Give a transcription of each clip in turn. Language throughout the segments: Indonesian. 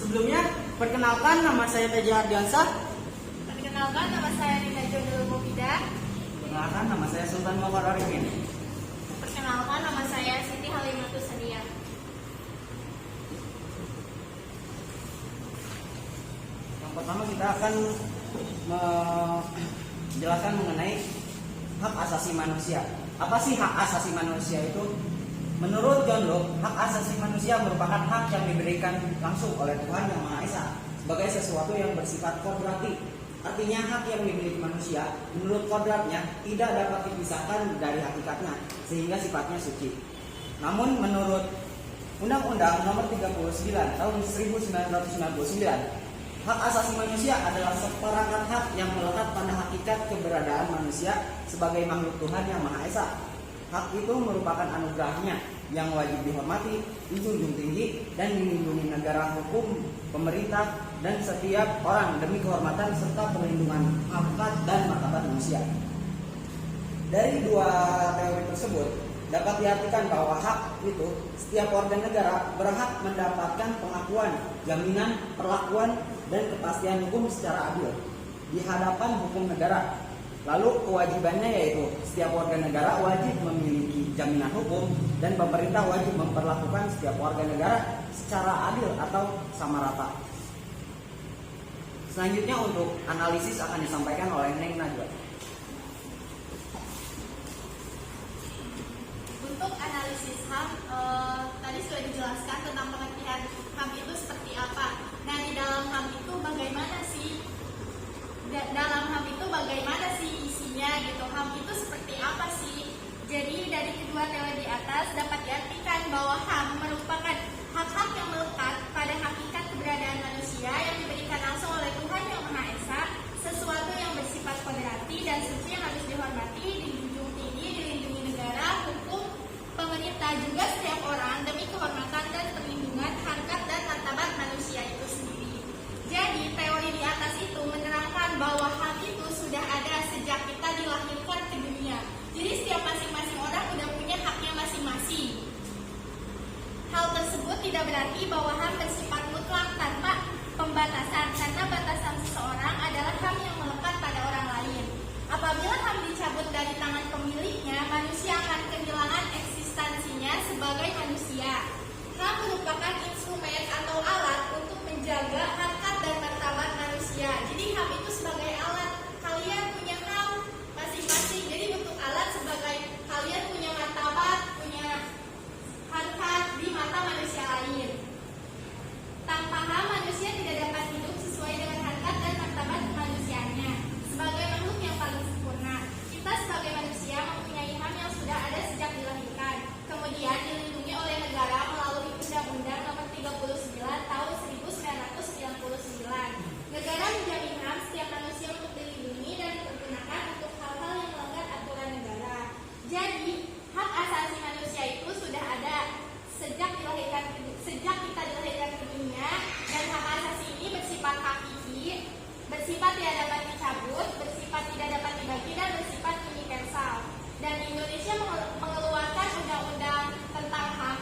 Sebelumnya, perkenalkan nama saya Teja Ardiansah. Perkenalkan, nama saya Nina Jodul Mufida. Perkenalkan, nama saya Sultan Mawar Arifin. Perkenalkan, nama saya Siti Halimatus Sadia. Yang pertama kita akan menjelaskan mengenai hak asasi manusia. Apa sih hak asasi manusia itu? Menurut John Locke, hak asasi manusia merupakan hak yang diberikan langsung oleh Tuhan Yang Maha Esa sebagai sesuatu yang bersifat kodrati. Artinya hak yang dimiliki manusia menurut kodratnya tidak dapat dipisahkan dari hakikatnya sehingga sifatnya suci. Namun menurut Undang-Undang Nomor 39 Tahun 1999, hak asasi manusia adalah seperangkat hak yang melekat pada hakikat keberadaan manusia sebagai makhluk Tuhan Yang Maha Esa. Hak itu merupakan anugerahnya yang wajib dihormati, dijunjung tinggi, dan dilindungi negara, hukum, pemerintah, dan setiap orang demi kehormatan serta perlindungan harkat dan martabat manusia. Dari dua teori tersebut dapat diartikan bahwa hak itu setiap warga negara berhak mendapatkan pengakuan, jaminan, perlakuan, dan kepastian hukum secara adil di hadapan hukum negara. Lalu kewajibannya yaitu setiap warga negara wajib memiliki jaminan hukum dan pemerintah wajib memperlakukan setiap warga negara secara adil atau sama rata. Selanjutnya untuk analisis akan disampaikan oleh Neng Najwa. Untuk analisis HAM, tadi sudah dijelaskan tentang pengertian HAM itu seperti apa. Nah, di dalam HAM itu bagaimana sih? Dalam HAM itu bagaimana sih isinya gitu? HAM itu seperti apa sih? Jadi dari kedua teori di atas dapat diartikan bahwa HAM merupakan hak-hak yang melekat pada hakikat keberadaan manusia yang diberikan langsung oleh Tuhan Yang Maha Esa, sesuatu yang bersifat kodrati dan suci yang harus dihormati, dijunjung tinggi, dilindungi negara, hukum, pemerintah, juga setiap orang demi kehormatan dan perlindungan harkat dan martabat manusia itu sendiri. Jadi teori di atas itu menerangkan bahwa HAM itu sudah ada sejak kita dilahirkan ke dunia. Jadi setiap masing-masing orang sudah punya haknya masing-masing. Hal tersebut tidak berarti bahwa HAM bersifat mutlak tanpa pembatasan, karena batasan seseorang adalah HAM yang melekat pada orang lain. Apabila HAM dicabut dari tangan pemiliknya, manusia akan kehilangan eksistensinya sebagai manusia. HAM merupakan instrumen atau alat untuk menjaga harkat dan martabat manusia. Jadi HAM itu sebagai alat, kalian punya HAM masing-masing. Jadi bentuk alat sebagai kalian punya martabat, punya harkat di mata manusia lain. Tanpa HAM, manusia tidak dapat hidup sesuai dengan harkat dan martabat manusianya. Sebagai makhluk yang paling sempurna, kita sebagai manusia mempunyai HAM yang sudah ada sejak dilahirkan, kemudian dilindungi oleh negara melalui Undang-Undang Nomor 39 Tahun 1999. Negara menjamin HAM setiap manusia untuk dilindungi dan dipergunakan untuk hal-hal yang melanggar aturan negara. Jadi, hak asasi manusia itu sudah ada sejak kita dilahirkan ke dunia, dan hak asasi ini bersifat hakiki, bersifat tidak dapat dicabut, bersifat tidak dapat dibagi, dan bersifat universal. Dan Indonesia mengeluarkan undang-undang tentang HAM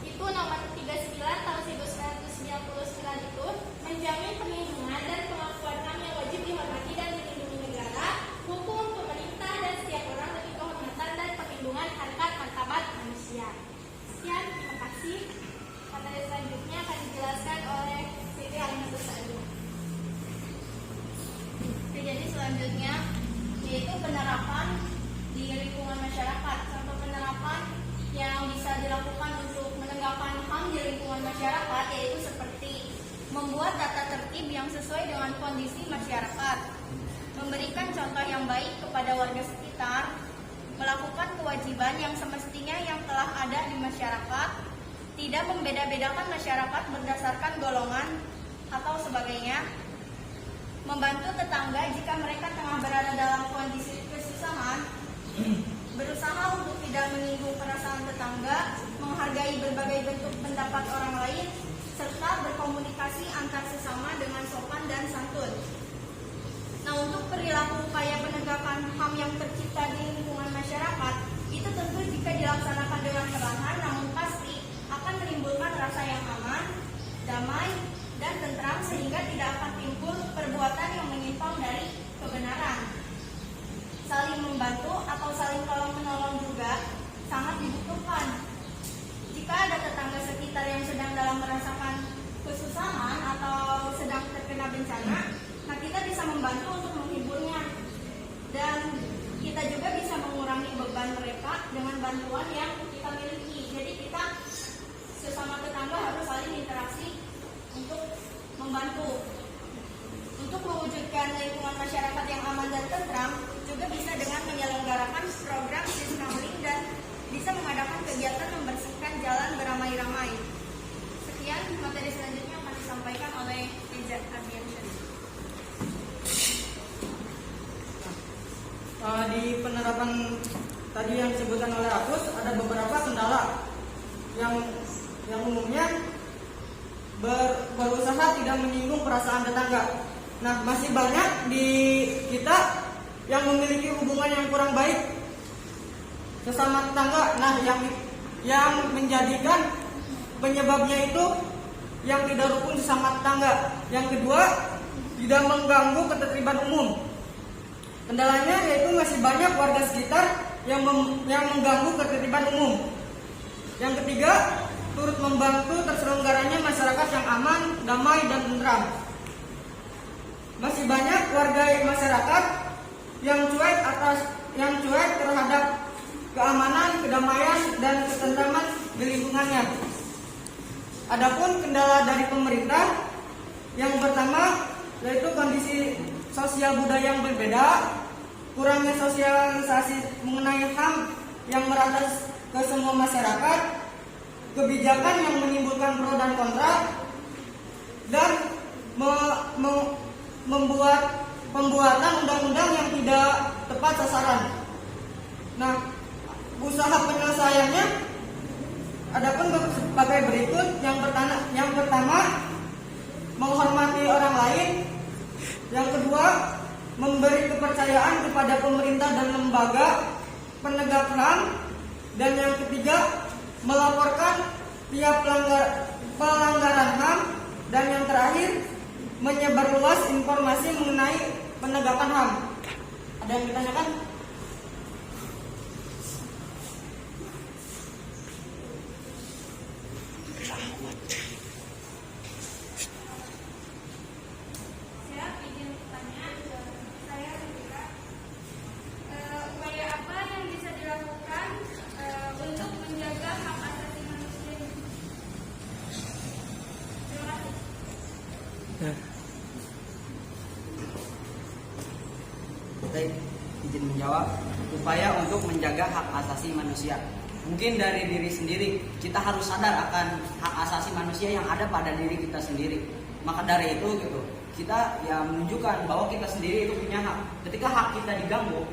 itu nomor 39 tahun 1999 itu menjamin perlindungan dan pengakuan HAM yang wajib dihormati dan dilindungi negara, hukum, pemerintah, dan setiap orang demi kehormatan dan perlindungan harkat martabat manusia. Sekian, terima kasih. Materi selanjutnya akan dijelaskan oleh Siti Halimatus Sadia. Jadi selanjutnya yaitu penerapan di lingkungan masyarakat. Contoh penerapan yang bisa dilakukan untuk menegakkan HAM di lingkungan masyarakat yaitu seperti membuat tata tertib yang sesuai dengan kondisi masyarakat, memberikan contoh yang baik kepada warga sekitar, melakukan kewajiban yang semestinya yang telah ada di masyarakat, tidak membeda-bedakan masyarakat berdasarkan golongan atau sebagainya, membantu tetangga jika mereka tengah berada dalam kondisi kesusahan, berusaha untuk tidak menyinggung perasaan tetangga, menghargai berbagai bentuk pendapat orang lain, serta berkomunikasi antar sesama dengan sopan dan santun. Nah, untuk perilaku upaya penegakan HAM yang tercipta di lingkungan masyarakat, itu tentu jika dilaksanakan dengan perlahan namun pasti akan menimbulkan rasa yang aman, damai, dan tentram sehingga tidak akan timbul perbuatan yang menyimpang dari kebenaran. Saling membantu atau saling tolong-menolong juga sangat dibutuhkan. Jika ada tetangga sekitar yang sedang dalam merasakan kesusahan atau sedang terkena bencana, nah kita bisa membantu untuk menghiburnya. Dan kita juga bisa mengurangi beban mereka dengan bantuan yang kita miliki. Jadi kita sesama tetangga harus saling interaksi untuk membantu. Untuk mewujudkan lingkungan masyarakat yang aman dan tentram juga bisa dengan menyelenggarakan program siskamling dan bisa mengadakan kegiatan membersihkan jalan beramai-ramai. Sekian materi selanjutnya akan disampaikan oleh Reza Ardiansyah. Di penerapan tadi yang disebutkan oleh Agus, ada beberapa kendala yang umumnya berusaha tidak menyinggung perasaan tetangga. Nah, masih banyak di kita yang memiliki hubungan yang kurang baik sesama tetangga. Nah, yang menjadikan penyebabnya itu yang tidak rukun sesama tetangga. Yang kedua, tidak mengganggu ketertiban umum. Kendalanya yaitu masih banyak warga sekitar yang mengganggu ketertiban umum. Yang ketiga, turut membantu terselenggaranya masyarakat yang aman, damai, dan tentram. Masih banyak warga masyarakat yang cuek terhadap keamanan, kedamaian, dan ketentraman di lingkungannya. Adapun kendala dari pemerintah, yang pertama yaitu kondisi sosial budaya yang berbeda, kurangnya sosialisasi mengenai HAM yang merata ke semua masyarakat, kebijakan yang menimbulkan pro dan kontra, dan membuat pembuatan undang-undang yang tidak tepat sasaran. Nah, usaha penyelesaiannya adapun sebagai berikut. Yang pertama, menghormati orang lain. Yang kedua, memberi kepercayaan kepada pemerintah dan lembaga penegak HAM. Dan yang ketiga, melaporkan tiap pelanggaran HAM. Dan yang terakhir, menyebarluas informasi mengenai penegakan HAM. Ada yang ditanyakan? Saya ingin bertanya, saya kira upaya apa yang bisa dilakukan untuk menjaga hak asasi manusia ini? Terima kasih. Baik, izin menjawab. Upaya untuk menjaga hak asasi manusia. Mungkin dari diri sendiri, kita harus sadar akan hak asasi manusia yang ada pada diri kita sendiri. Maka dari itu gitu, kita ya menunjukkan bahwa kita sendiri itu punya hak. Ketika hak kita diganggu,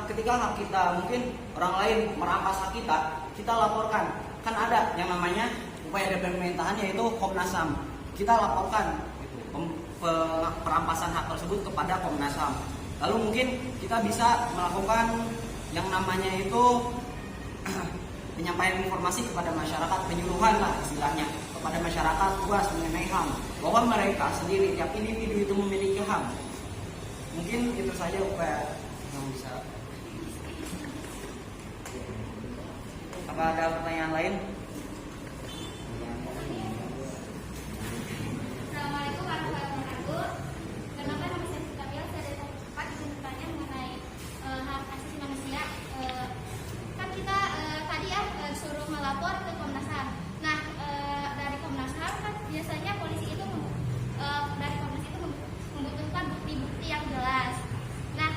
ketika hak kita mungkin orang lain merampas hak kita laporkan. Kan ada yang namanya upaya dari pemerintahan, yaitu Komnas HAM. Kita laporkan perampasan hak tersebut kepada Komnas HAM. Lalu mungkin kita bisa melakukan yang namanya itu penyampaian informasi kepada masyarakat, penyuluhan lah istilahnya kepada masyarakat luas mengenai HAM, bahwa mereka sendiri tiap individu itu memiliki HAM. Mungkin itu saja upaya yang bisa. Apa ada pertanyaan lain? Assalamualaikum warahmatullahi wabarakatuh. Kenapa nama saya Siti Kamila? Saya dari Tempat izin bertanya mengenai hak asasi manusia. Kan kita tadi ya suruh melapor ke Komnas HAM. Nah, dari Komnas HAM kan biasanya polisi itu dari Komnas itu membutuhkan bukti-bukti yang jelas. Nah,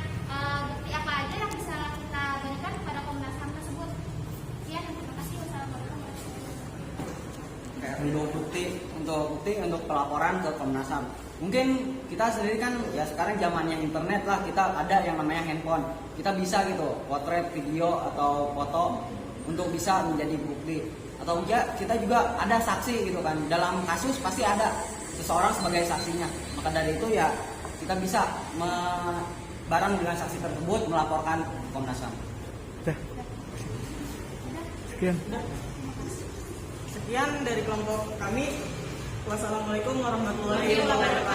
bukti apa aja yang bisa kita berikan kepada Komnas HAM tersebut? Ya, terima kasih. Wassalamualaikum warahmatullahi wabarakatuh. Untuk pelaporan ke Komnas HAM. Mungkin kita sendiri kan ya sekarang zamannya internet lah, kita ada yang namanya handphone. Kita bisa gitu potret, video atau foto untuk bisa menjadi bukti. Atau ya kita juga ada saksi gitu kan. Dalam kasus pasti ada seseorang sebagai saksinya. Maka dari itu ya kita bisa bareng dengan saksi tersebut melaporkan ke Komnas HAM. Sekian. Sekian dari kelompok kami. Wassalamualaikum warahmatullahi wabarakatuh.